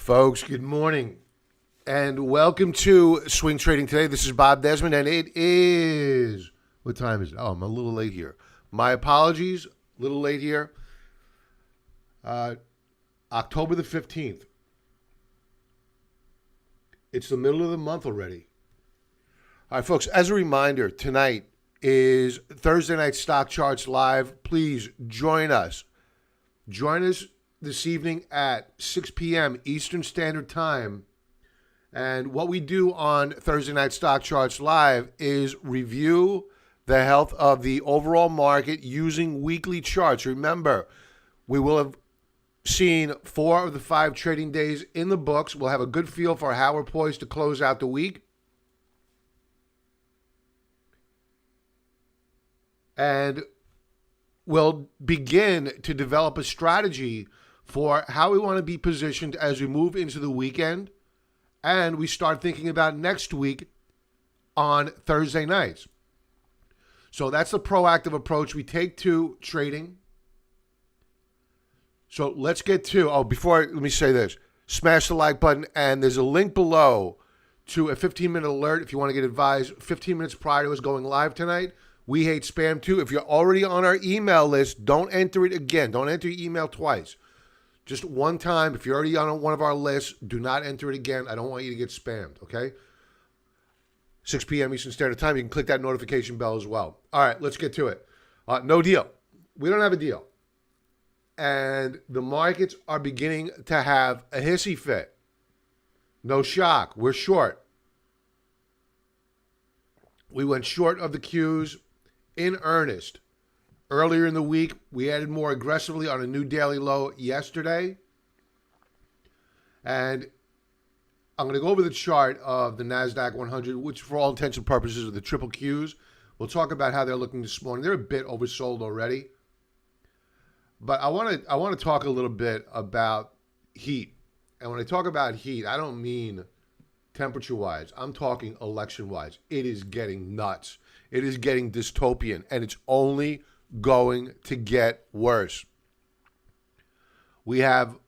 Folks, good morning and welcome to Swing Trading Today. This is Bob Desmond and it is, what time is it? Oh, I'm a little late here. My apologies, a little late here. October the 15th. It's the middle of the month already. All right, folks, as a reminder, tonight is Thursday Night Stock Charts Live. Please join us. Join us this evening at 6 p.m. Eastern Standard Time. And what we do on Thursday Night Stock Charts Live is review the health of the overall market using weekly charts. Remember, we will have seen 4 of the 5 trading days in the books. We'll have a good feel for how we're poised to close out the week. And we'll begin to develop a strategy for how we want to be positioned as we move into the weekend and we start thinking about next week on Thursday nights. So that's the proactive approach we take to trading. So let's get to, let me say this. Smash the like button, and there's a link below to a 15-minute alert if you want to get advised 15 minutes prior to us going live tonight. We hate spam too. If you're already on our email list, don't enter it again. Don't enter your email twice. Just one time. If you're already on one of our lists, do not enter it again. I don't want you to get spammed, okay? 6 p.m. Eastern Standard Time. You can click that notification bell as well. All right, let's get to it. No deal. We don't have a deal. And the markets are beginning to have a hissy fit. No shock. We're short. We went short of the cues in earnest. Earlier in the week, we added more aggressively on a new daily low yesterday. And I'm going to go over the chart of the NASDAQ 100, which for all intents and purposes are the triple Qs. We'll talk about how they're looking this morning. They're a bit oversold already. But I want to talk a little bit about heat. And when I talk about heat, I don't mean temperature-wise. I'm talking election-wise. It is getting nuts. It is getting dystopian, and it's only going to get worse. We have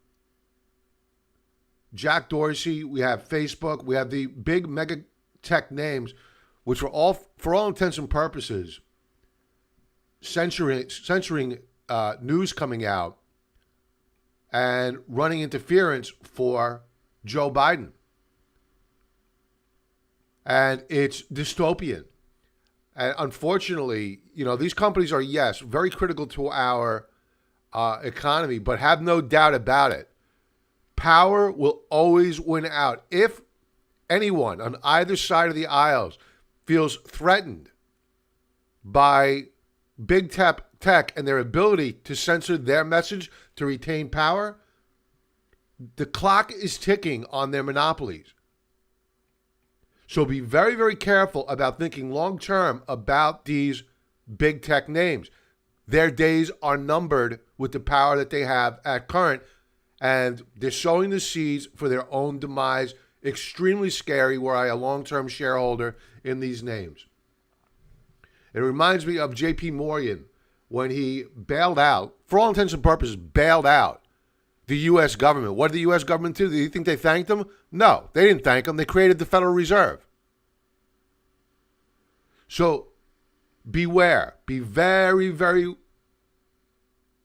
Jack Dorsey, we have Facebook, we have the big mega tech names, which were all, for all intents and purposes, censoring news coming out and running interference for Joe Biden. And it's dystopian. And unfortunately, these companies are, yes, very critical to our economy, but have no doubt about it. Power will always win out. If anyone on either side of the aisles feels threatened by big tech and their ability to censor their message to retain power, the clock is ticking on their monopolies. So be very, very careful about thinking long-term about these big tech names. Their days are numbered with the power that they have at current, and they're sowing the seeds for their own demise. Extremely scary were I a long-term shareholder in these names. It reminds me of J.P. Morgan when he bailed out, for all intents and purposes, bailed out the U.S. government. What did the U.S. government do? Do you think they thanked them? No, they didn't thank them. They created the Federal Reserve. So beware. Be very, very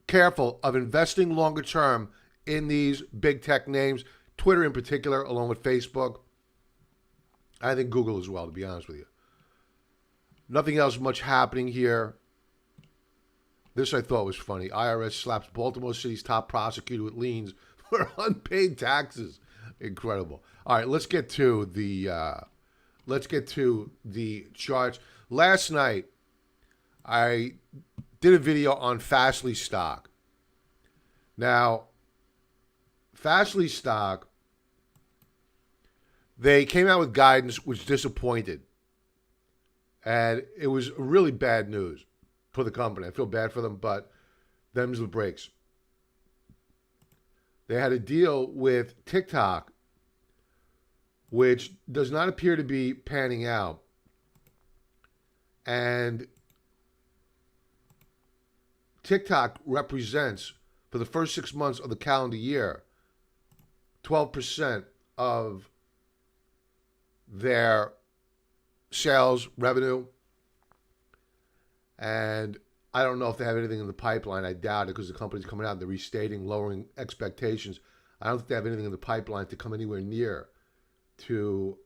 careful of investing longer term in these big tech names, Twitter in particular, along with Facebook. I think Google as well, to be honest with you. Nothing else much happening here. This I thought was funny. IRS slaps Baltimore City's top prosecutor with liens for unpaid taxes. Incredible. All right, let's get to the charts. Last night, I did a video on FSLY stock. Now, FSLY stock, they came out with guidance which disappointed. And it was really bad news for the company. I feel bad for them, but them's the breaks. They had a deal with TikTok, which does not appear to be panning out. And TikTok represents, for the first 6 months of the calendar year, 12% of their sales revenue. And I don't know if they have anything in the pipeline. I doubt it because the company's coming out and they're restating, lowering expectations. I don't think they have anything in the pipeline to come anywhere near to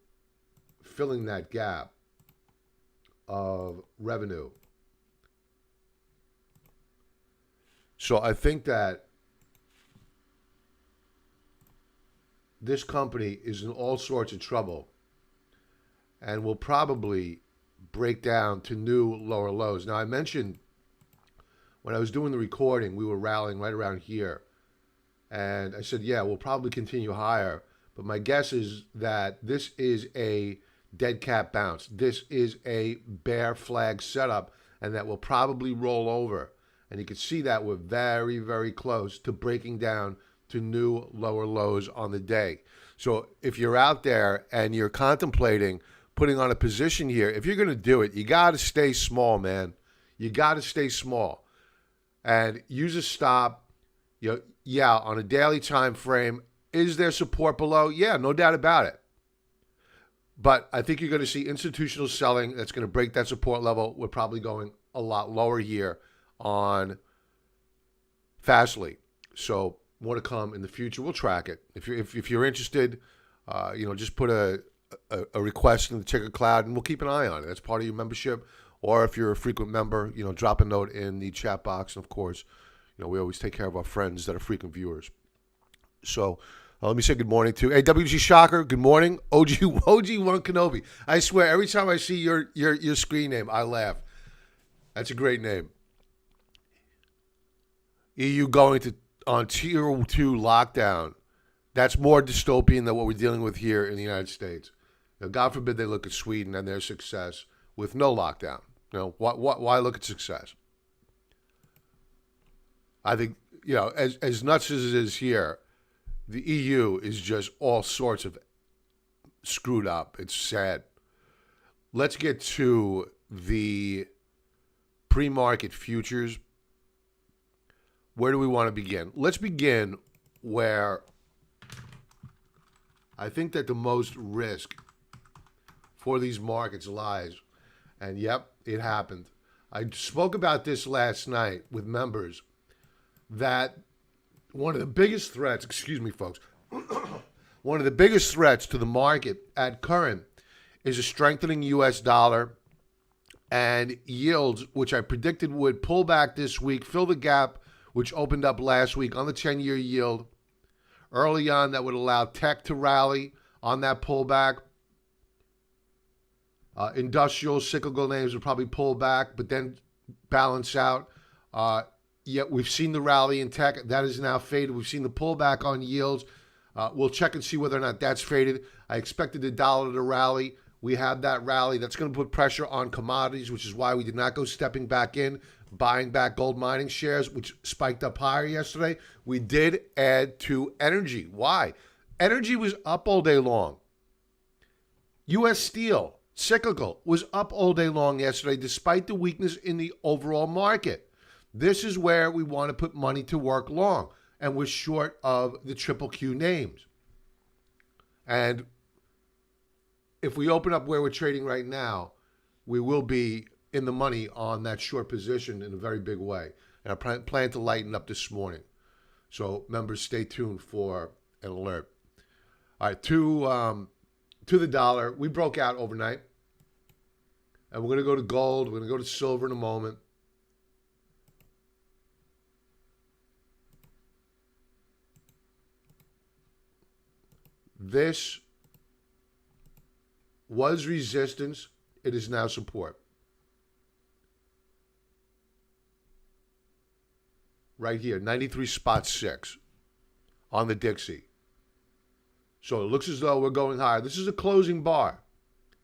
filling that gap of revenue. So I think that this company is in all sorts of trouble and will probably break down to new lower lows. Now, I mentioned when I was doing the recording, we were rallying right around here. And I said, yeah, we'll probably continue higher. But my guess is that this is a dead cat bounce. This is a bear flag setup, and that will probably roll over. And you can see that we're very, very close to breaking down to new lower lows on the day. So if you're out there and you're contemplating putting on a position here, if you're going to do it, you got to stay small, man. You got to stay small. And use a stop. Yeah, on a daily time frame. Is there support below? Yeah, no doubt about it. But I think you're going to see institutional selling that's going to break that support level. We're probably going a lot lower here on FSLY. So more to come in the future. We'll track it. If you're interested, just put a request in the ticker cloud, and we'll keep an eye on it. That's part of your membership. Or if you're a frequent member, drop a note in the chat box. And of course, we always take care of our friends that are frequent viewers. So let me say good morning to WG Shocker. Good morning, OG1 Kenobi. I swear, every time I see your screen name, I laugh. That's a great name. EU going on tier 2 lockdown. That's more dystopian than what we're dealing with here in the United States. Now, God forbid they look at Sweden and their success with no lockdown. Why look at success? I think, as nuts as it is here, the EU is just all sorts of screwed up. It's sad. Let's get to the pre-market futures. Where do we want to begin? Let's begin where I think that the most risk for these markets lies. And yep, it happened. I spoke about this last night with members that one of the biggest threats, excuse me, folks, one of the biggest threats to the market at current is a strengthening U.S. dollar and yields, which I predicted would pull back this week, fill the gap, which opened up last week on the 10-year yield. Early on, that would allow tech to rally on that pullback. Industrial, cyclical names would probably pull back, but then balance out. Yet we've seen the rally in tech. That is now faded. We've seen the pullback on yields. We'll check and see whether or not that's faded. I expected the dollar to rally. We have that rally. That's going to put pressure on commodities, which is why we did not go stepping back in, buying back gold mining shares, which spiked up higher yesterday. We did add to energy. Why? Energy was up all day long. U.S. Steel, cyclical, was up all day long yesterday, despite the weakness in the overall market. This is where we want to put money to work long, and we're short of the triple Q names. And if we open up where we're trading right now, we will be in the money on that short position in a very big way. And I plan to lighten up this morning. So members, stay tuned for an alert. All right, to the dollar, we broke out overnight. And we're going to go to gold. We're going to go to silver in a moment. This was resistance. It is now support. Right here, 93.6 on the Dixie. So it looks as though we're going higher. This is a closing bar,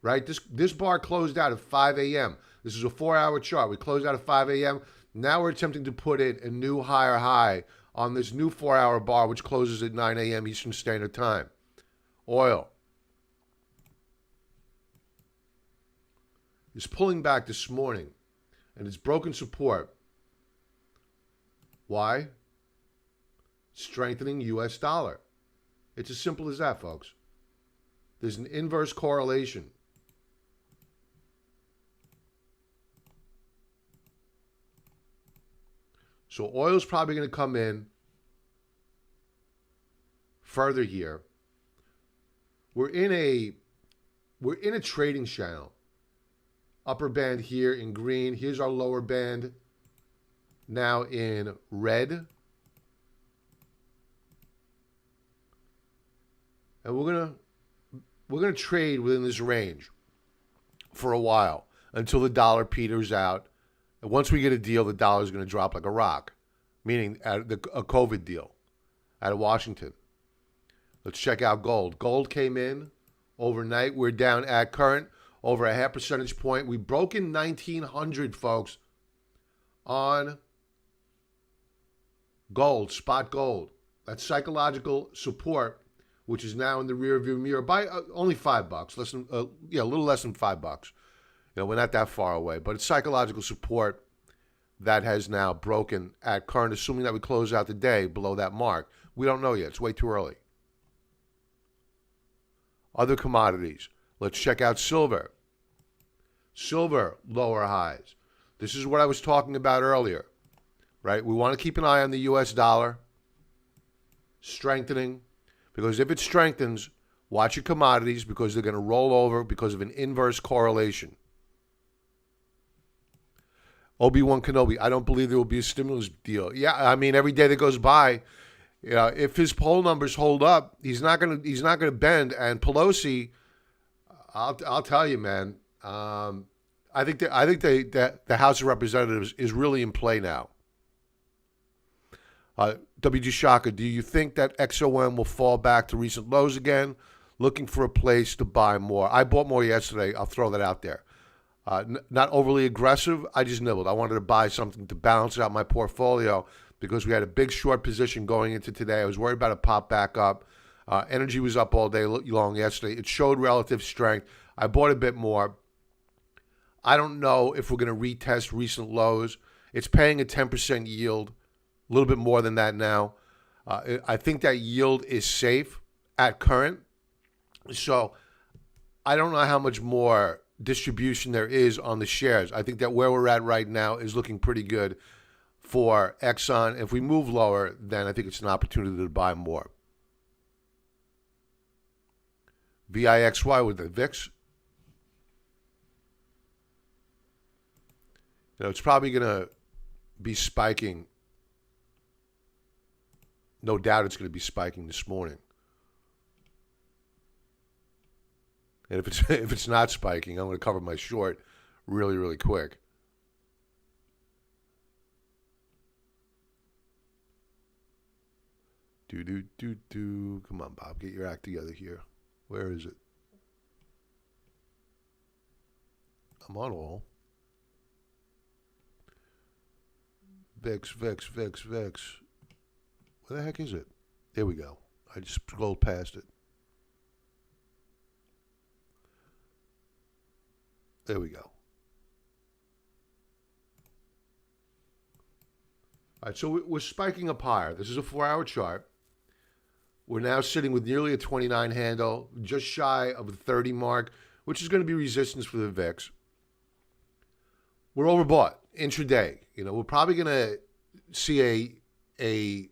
right? This bar closed out at 5 a.m. This is a 4-hour chart. We closed out at 5 a.m. Now we're attempting to put in a new higher high on this new 4-hour bar, which closes at 9 a.m. Eastern Standard Time. Oil is pulling back this morning, and it's broken support. Why? Strengthening U.S. dollar. It's as simple as that, folks. There's an inverse correlation. So oil's probably going to come in further here. We're in a trading channel. Upper band here in green. Here's our lower band now in red. And we're gonna trade within this range for a while until the dollar peters out. And once we get a deal, the dollar is going to drop like a rock, meaning a COVID deal out of Washington. Let's check out gold. Gold came in overnight. We're down at current over a half percentage point. We broke in 1900, folks, on gold, spot gold. That's psychological support, which is now in the rearview mirror by only $5, less than a little less than $5. We're not that far away, but it's psychological support that has now broken at current, assuming that we close out the day below that mark. We don't know yet. It's way too early. Other commodities. Let's check out silver. Silver, lower highs. This is what I was talking about earlier, right? We want to keep an eye on the U.S. dollar strengthening, because if it strengthens, watch your commodities because they're going to roll over because of an inverse correlation. Obi-Wan Kenobi, I don't believe there will be a stimulus deal. Yeah, I mean, every day that goes by, if his poll numbers hold up, he's not gonna bend. And Pelosi, I'll tell you, man, I think the House of Representatives is really in play now. WG Shaka, do you think that XOM will fall back to recent lows again? Looking for a place to buy more. I bought more yesterday. I'll throw that out there. Not overly aggressive. I just nibbled. I wanted to buy something to balance out my portfolio because we had a big short position going into today. I was worried about a pop back up. Energy was up all day long yesterday. It showed relative strength. I bought a bit more. I don't know if we're going to retest recent lows. It's paying a 10% yield, a little bit more than that now. I think that yield is safe at current. So I don't know how much more distribution there is on the shares. I think that where we're at right now is looking pretty good for Exxon. If we move lower, then I think it's an opportunity to buy more. VIXY with the VIX. It's probably going to be spiking. No doubt it's going to be spiking this morning. And if it's not spiking, I'm going to cover my short really, really quick. Come on, Bob, get your act together here. Where is it? I'm on all. VIX. Where the heck is it? There we go. I just scrolled past it. There we go. All right, so we're spiking up higher. This is a 4-hour chart. We're now sitting with nearly a 29 handle, just shy of the 30 mark, which is going to be resistance for the VIX. We're overbought intraday. We're probably going to see a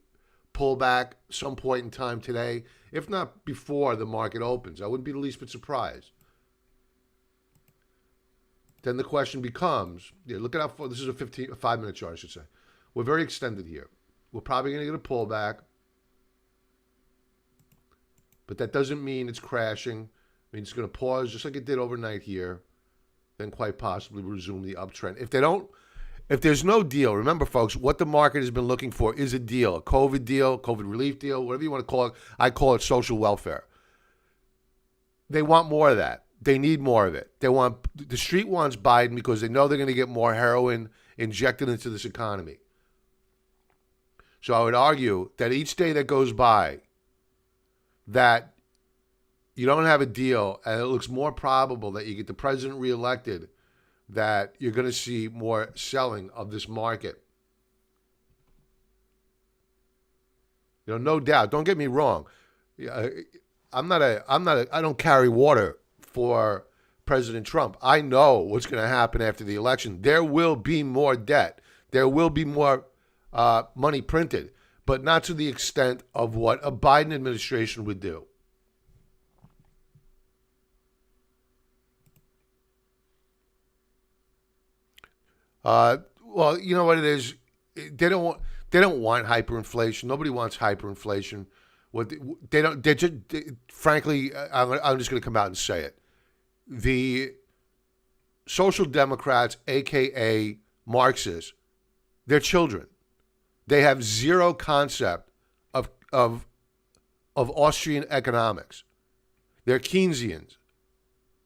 pullback some point in time today, if not before the market opens. I wouldn't be the least bit surprised. Then the question becomes, look at how far, this is a 5-minute chart, I should say. We're very extended here. We're probably going to get a pullback, but that doesn't mean it's crashing. I mean, it's going to pause just like it did overnight here, then quite possibly resume the uptrend. If there's no deal, remember, folks, what the market has been looking for is a deal, a COVID relief deal, whatever you want to call it. I call it social welfare. They want more of that. They need more of it. The street wants Biden because they know they're going to get more heroin injected into this economy. So I would argue that each day that goes by that you don't have a deal and it looks more probable that you get the president reelected, that you're going to see more selling of this market. No doubt. Don't get me wrong. Yeah, I don't carry water for President Trump. I know what's going to happen after the election. There will be more debt. There will be more money printed, but not to the extent of what a Biden administration would do. Well, you know what it is. They don't want hyperinflation. Nobody wants hyperinflation. What they don't. Frankly, I'm just going to come out and say it. The social democrats, aka Marxists, they're children. They have zero concept of Austrian economics. They're Keynesians.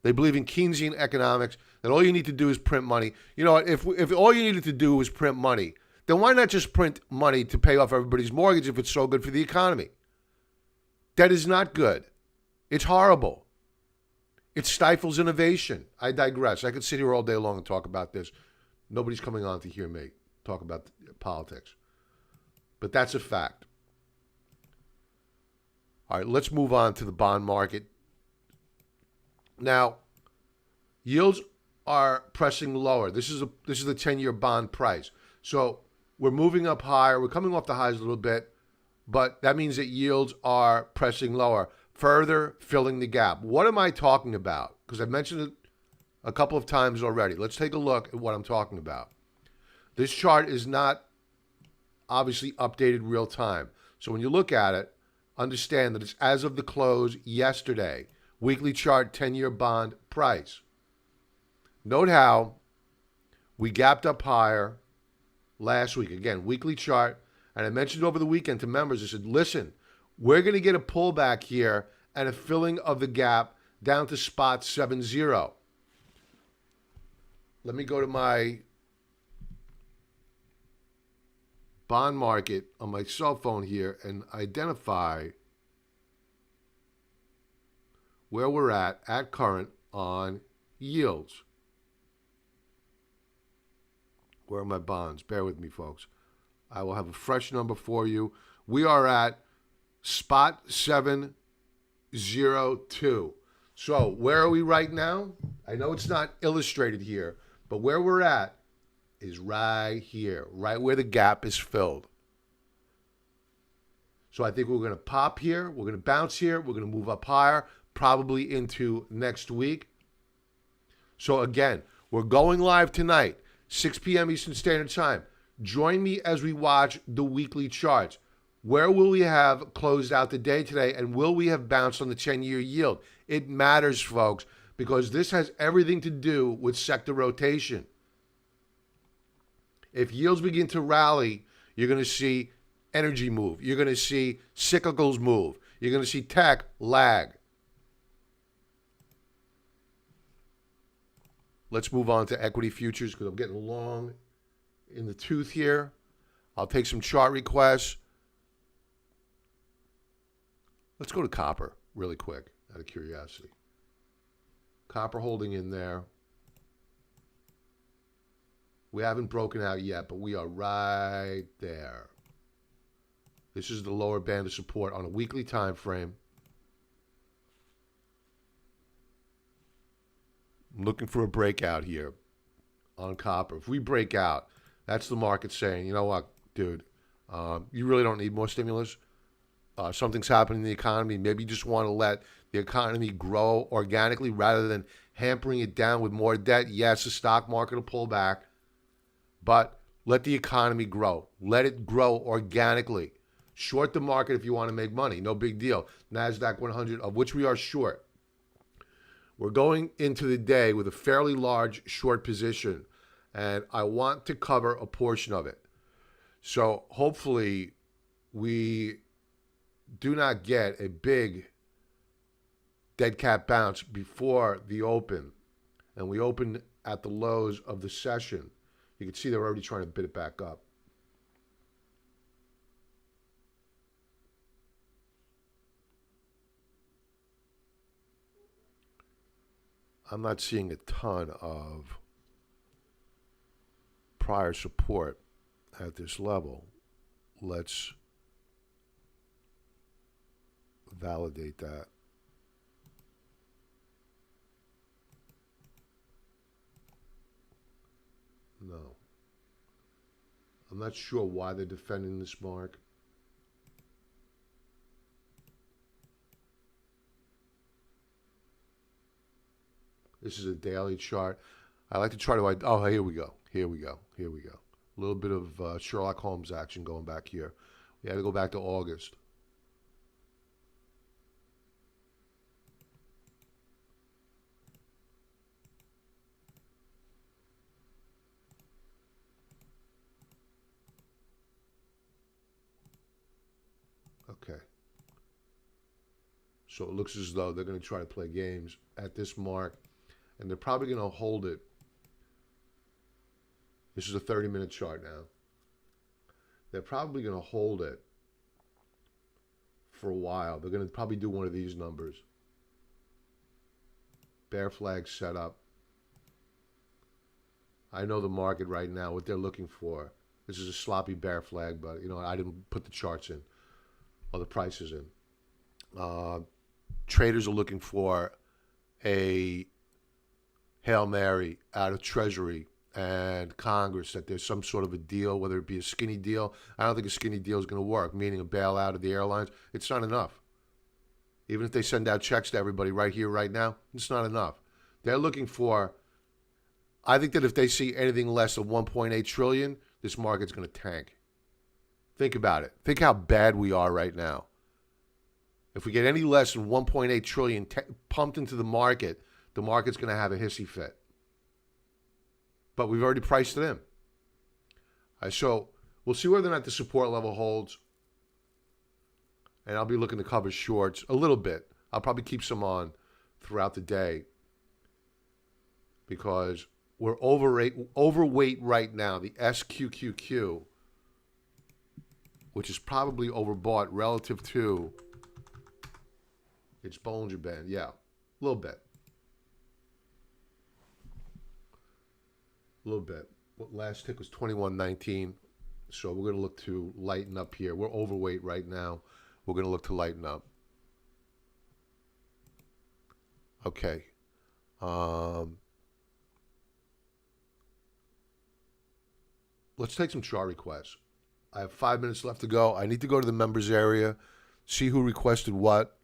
They believe in Keynesian economics. That all you need to do is print money. You know what? If all you needed to do was print money, then why not just print money to pay off everybody's mortgage if it's so good for the economy? That is not good. It's horrible. It stifles innovation. I digress. I could sit here all day long and talk about this. Nobody's coming on to hear me talk about politics. But that's a fact. All right, let's move on to the bond market. Now, yields are pressing lower. This is the 10-year bond price. So we're moving up higher. We're coming off the highs a little bit, but that means that yields are pressing lower, further filling the gap. What am I talking about? Because I've mentioned it a couple of times already. Let's take a look at what I'm talking about. This chart is not obviously updated real time. So when you look at it, understand that it's as of the close yesterday. Weekly chart, 10-year bond price. Note how we gapped up higher last week. Again, weekly chart. And I mentioned over the weekend to members, I said, listen, we're going to get a pullback here and a filling of the gap down to spot 70. Let me go to my bond market on my cell phone here and identify where we're at current on yields. Where are my bonds? Bear with me, folks. I will have a fresh number for you. We are at spot 702. So where are we right now? I know it's not illustrated here, but where we're at is right here, right where the gap is filled. So I think we're going to pop here. We're going to bounce here. We're going to move up higher, probably into next week. So again, we're going live tonight, 6 p.m. Eastern Standard Time. Join me as we watch the weekly charts. Where will we have closed out the day today, and will we have bounced on the 10-year yield? It matters, folks, because this has everything to do with sector rotation. If yields begin to rally, you're going to see energy move. You're going to see cyclicals move. You're going to see tech lag. Let's move on to equity futures because I'm getting long in the tooth here. I'll take some chart requests. Let's go to copper really quick, out of curiosity. Copper holding in there. We haven't broken out yet, but we are right there. This is the lower band of support on a weekly time frame. I'm looking for a breakout here on copper. If we break out, that's the market saying, you know what, dude, you really don't need more stimulus. Something's happening in the economy. Maybe you just want to let the economy grow organically rather than hampering it down with more debt. Yes, the stock market will pull back, but let the economy grow. Let it grow organically. Short the market if you want to make money. No big deal. NASDAQ 100, of which we are short. We're going into the day with a fairly large short position, and I want to cover a portion of it. So hopefully we do not get a big dead cat bounce before the open, and we open at the lows of the session. You can see they're already trying to bid it back up. I'm not seeing a ton of prior support at this level. Let's validate that. No. I'm not sure why they're defending this mark. This is a daily chart. I like to try to... Oh, here we go. Here we go. Here we go. A little bit of Sherlock Holmes action going back here. We had to go back to August. Okay. So it looks as though they're going to try to play games at this mark, and they're probably going to hold it. This is a 30-minute chart now. They're probably going to hold it for a while. They're going to probably do one of these numbers. Bear flag set up. I know the market right now, what they're looking for. This is a sloppy bear flag, but you know, I didn't put the charts in or the prices in. Traders are looking for a Hail Mary out of Treasury and Congress that there's some sort of a deal, whether it be a skinny deal. I don't think a skinny deal is going to work, meaning a bailout of the airlines. It's not enough. Even if they send out checks to everybody right here, right now, it's not enough. They're looking for, I think that if they see anything less than 1.8 trillion, this market's going to tank. Think about it. Think how bad we are right now. If we get any less than 1.8 trillion pumped into the market's going to have a hissy fit. But we've already priced it in. So we'll see whether or not the support level holds. And I'll be looking to cover shorts a little bit. I'll probably keep some on throughout the day because we're overweight right now. The SQQQ, which is probably overbought relative to its Bollinger Band. Yeah, a little bit. A little bit. Last tick was 21.19. So we're going to look to lighten up here. We're overweight right now. We're going to look to lighten up. Okay. Let's take some chart requests. I have 5 minutes left to go. I need to go to the members area, see who requested what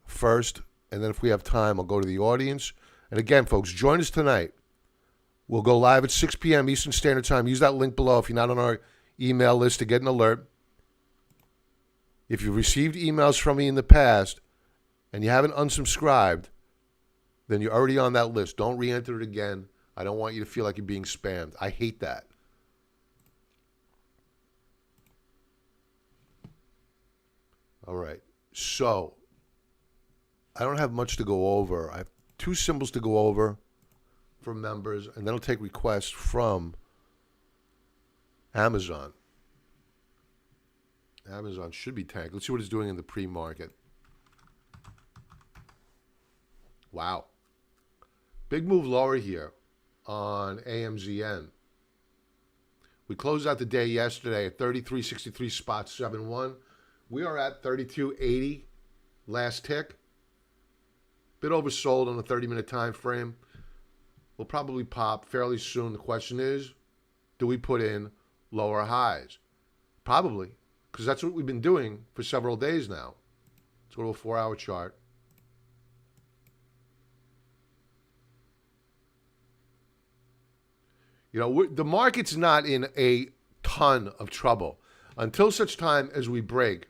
first, and then if we have time, I'll go to the audience. And again, folks, join us tonight. We'll go live at 6 p.m. Eastern Standard Time. Use that link below if you're not on our email list to get an alert. If you've received emails from me in the past and you haven't unsubscribed, then you're already on that list. Don't re-enter it again. I don't want you to feel like you're being spammed. I hate that. All right. So, I don't have much to go over. I have two symbols to go over for members, and then I'll take requests from Amazon. Amazon should be tagged. Let's see what it's doing in the pre-market. Wow. Big move lower here on AMZN. We closed out the day yesterday at 33.63 spot 7-1. We are at 32.80 last tick. Bit oversold on the 30-minute time frame. Will probably pop fairly soon. The question is, do we put in lower highs? Probably, because that's what we've been doing for several days now. Let's go to a 4-hour chart. You know, the market's not in a ton of trouble until such time as we break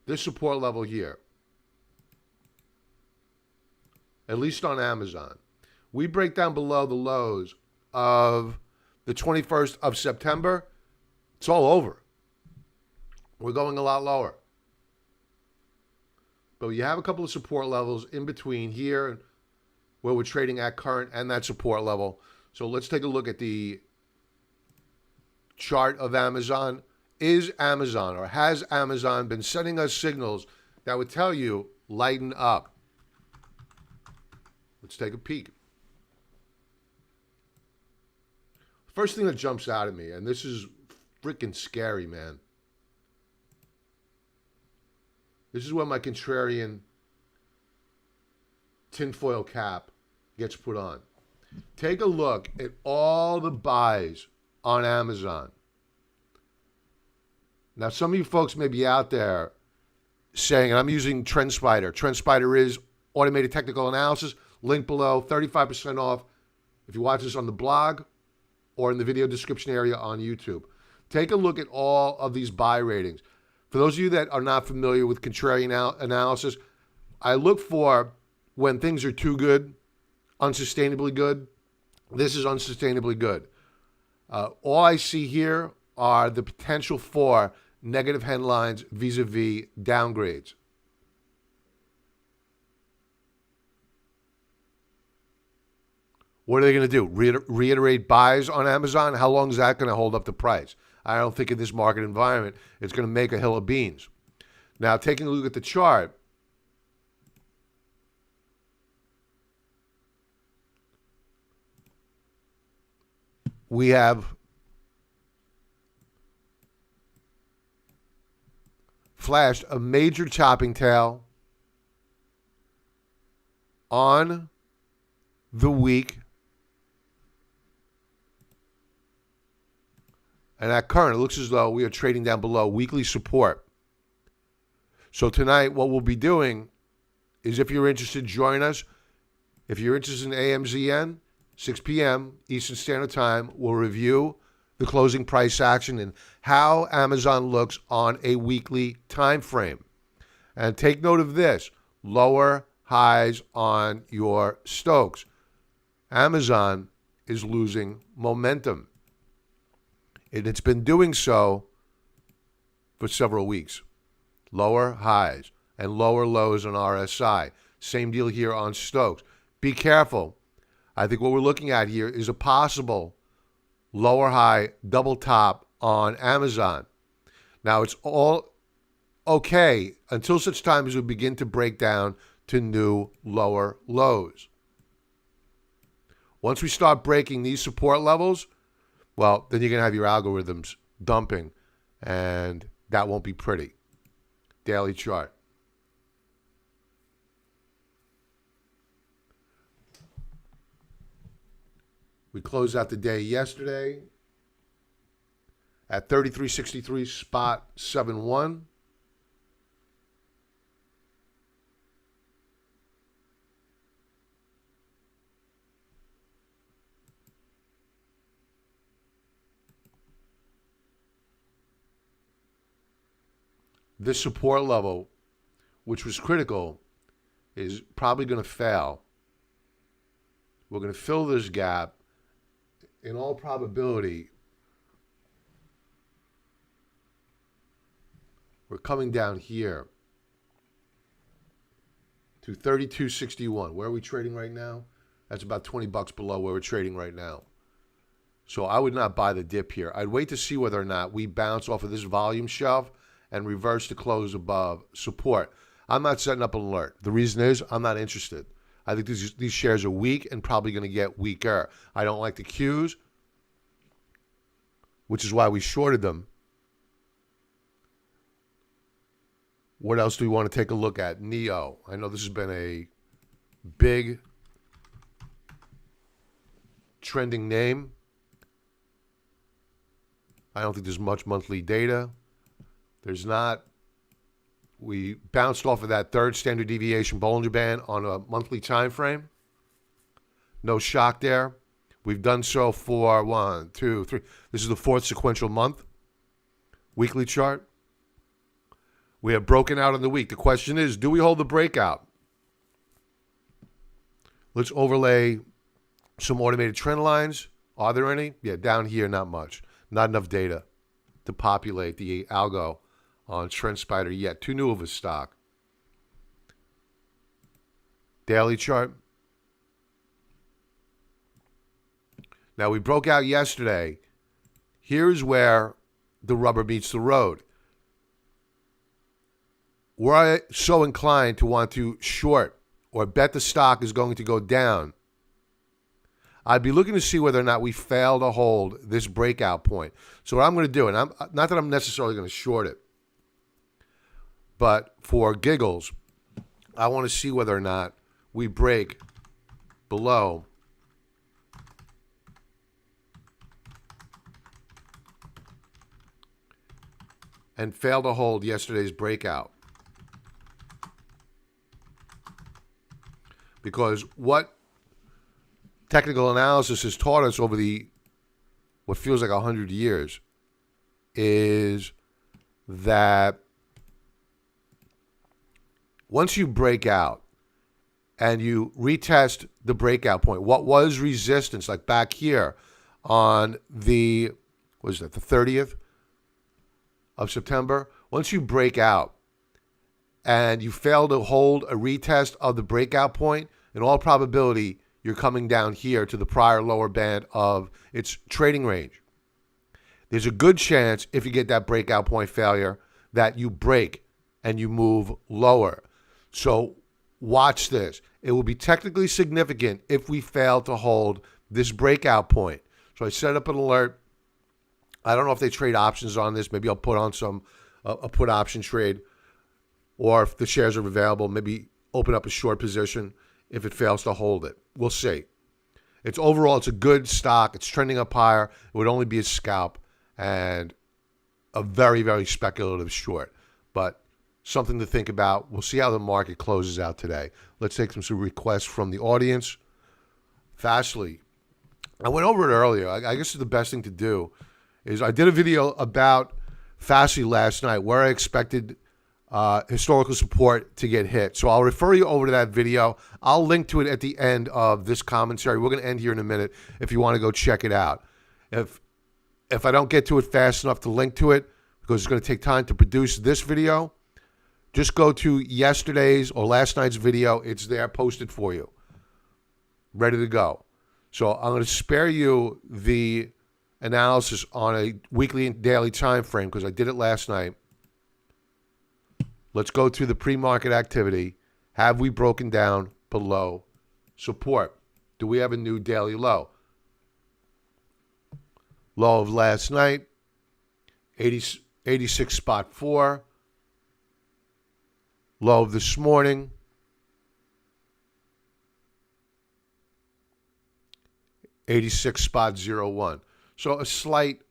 this support level here, at least on Amazon. We break down below the lows of the 21st of September, it's all over. We're going a lot lower. But you have a couple of support levels in between here where we're trading at current and that support level. So let's take a look at the chart of Amazon. Is Amazon or has Amazon been sending us signals that would tell you lighten up? Let's take a peek. First thing that jumps out at me, and this is freaking scary, man. This is when my contrarian tinfoil cap gets put on. Take a look at all the buys on Amazon. Now, some of you folks may be out there saying, and I'm using TrendSpider. TrendSpider is automated technical analysis. Link below, 35% off if you watch this on the blog or in the video description area on YouTube. Take a look at all of these buy ratings. For those of you that are not familiar with contrarian analysis, I look for when things are too good, unsustainably good. This is unsustainably good. All I see here are the potential for negative headlines vis-a-vis downgrades. What are they going to do? Reiterate buys on Amazon? How long is that going to hold up the price? I don't think in this market environment it's going to make a hill of beans. Now, taking a look at the chart, we have flashed a major chopping tail on the week. And at current, it looks as though we are trading down below weekly support. So tonight, what we'll be doing is, if you're interested, join us. If you're interested in AMZN, 6 p.m. Eastern Standard Time, we'll review the closing price action and how Amazon looks on a weekly time frame. And take note of this: lower highs on your Stokes. Amazon is losing momentum. And it's been doing so for several weeks. Lower highs and lower lows on RSI. Same deal here on Stokes. Be careful. I think what we're looking at here is a possible lower high double top on Amazon. Now, it's all okay until such time as we begin to break down to new lower lows. Once we start breaking these support levels, well, then you're going to have your algorithms dumping, and that won't be pretty. Daily chart. We closed out the day yesterday at 33.63 spot 71. This support level, which was critical, is probably going to fail. We're going to fill this gap. In all probability, we're coming down here to 32.61. Where are we trading right now? That's about $20 below where we're trading right now. So I would not buy the dip here. I'd wait to see whether or not we bounce off of this volume shelf and reverse to close above support. I'm not setting up an alert. The reason is I'm not interested. I think these shares are weak and probably going to get weaker. I don't like the Qs, which is why we shorted them. What else do we want to take a look at? NEO. I know this has been a big trending name. I don't think there's much monthly data. There's not. We bounced off of that third standard deviation Bollinger Band on a monthly time frame. No shock there. We've done so for 1, 2, 3. This is the fourth sequential month. Weekly chart. We have broken out in the week. The question is, do we hold the breakout? Let's overlay some automated trend lines. Are there any? Yeah, down here, not much. Not enough data to populate the algo on TrendSpider yet. Too new of a stock. Daily chart. Now, we broke out yesterday. Here's where the rubber meets the road. Were I so inclined to want to short or bet the stock is going to go down, I'd be looking to see whether or not we fail to hold this breakout point. So what I'm going to do, and not that I'm necessarily going to short it, but for giggles, I want to see whether or not we break below and fail to hold yesterday's breakout. Because what technical analysis has taught us over what feels like 100 years is that once you break out and you retest the breakout point, what was resistance, like back here on the 30th of September, once you break out and you fail to hold a retest of the breakout point, in all probability, you're coming down here to the prior lower band of its trading range. There's a good chance, if you get that breakout point failure, that you break and you move lower. So watch this. It will be technically significant if we fail to hold this breakout point. So I set up an alert. I don't know if they trade options on this. Maybe I'll put on a put option trade. Or if the shares are available, maybe open up a short position if it fails to hold it. We'll see. It's a good stock. It's trending up higher. It would only be a scalp and a very, very speculative short. But something to think about. We'll see how the market closes out today. Let's take some requests from the audience. FSLY. I went over it earlier. I guess the best thing to do is I did a video about FSLY last night where I expected historical support to get hit. So I'll refer you over to that video. I'll link to it at the end of this commentary. We're going to end here in a minute if you want to go check it out. If I don't get to it fast enough to link to it, because it's going to take time to produce this video, just go to yesterday's or last night's video. It's there posted for you, ready to go. So I'm going to spare you the analysis on a weekly and daily time frame because I did it last night. Let's go to the pre-market activity. Have we broken down below support? Do we have a new daily low? Low of last night, 86.4. Low of this morning, 86.01. So a slight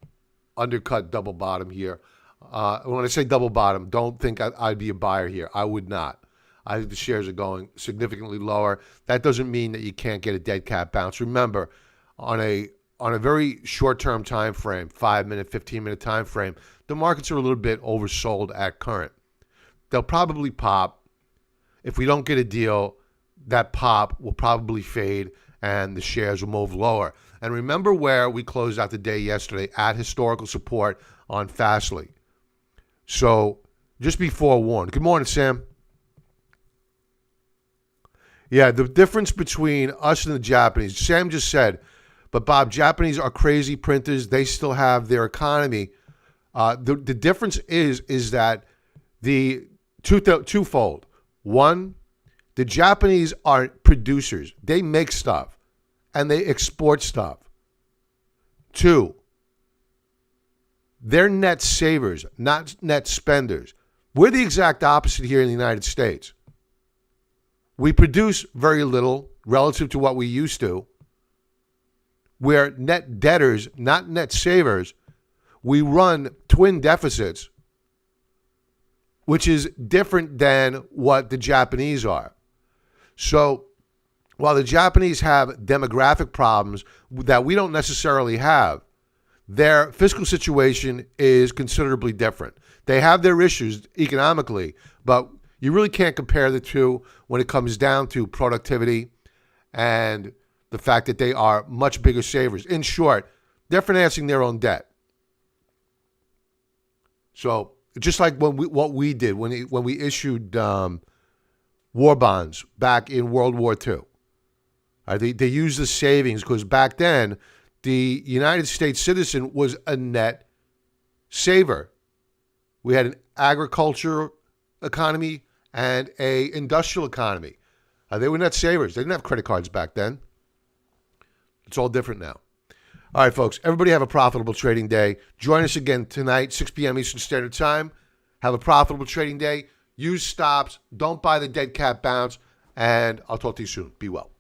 undercut double bottom here. When I say double bottom, don't think I'd be a buyer here. I would not. I think the shares are going significantly lower. That doesn't mean that you can't get a dead cat bounce. Remember, on a very short-term time frame, 5-minute, 15-minute time frame, the markets are a little bit oversold at current. They'll probably pop. If we don't get a deal, that pop will probably fade and the shares will move lower. And remember where we closed out the day yesterday, at historical support on FSLY. So just be forewarned. Good morning, Sam. Yeah, the difference between us and the Japanese, Sam just said, but Bob, Japanese are crazy printers. They still have their economy. The difference is that the twofold. One, the Japanese are producers. They make stuff and they export stuff. Two, they're net savers, not net spenders. We're the exact opposite here in the United States. We produce very little relative to what we used to. We're net debtors, not net savers. We run twin deficits, which is different than what the Japanese are. So while the Japanese have demographic problems that we don't necessarily have, their fiscal situation is considerably different. They have their issues economically, but you really can't compare the two when it comes down to productivity and the fact that they are much bigger savers. In short, they're financing their own debt. So just like what we did when we issued war bonds back in World War II. They used the savings because back then the United States citizen was a net saver. We had an agriculture economy and a industrial economy. They were net savers. They didn't have credit cards back then. It's all different now. All right, folks, everybody have a profitable trading day. Join us again tonight, 6 p.m. Eastern Standard Time. Have a profitable trading day. Use stops. Don't buy the dead cat bounce. And I'll talk to you soon. Be well.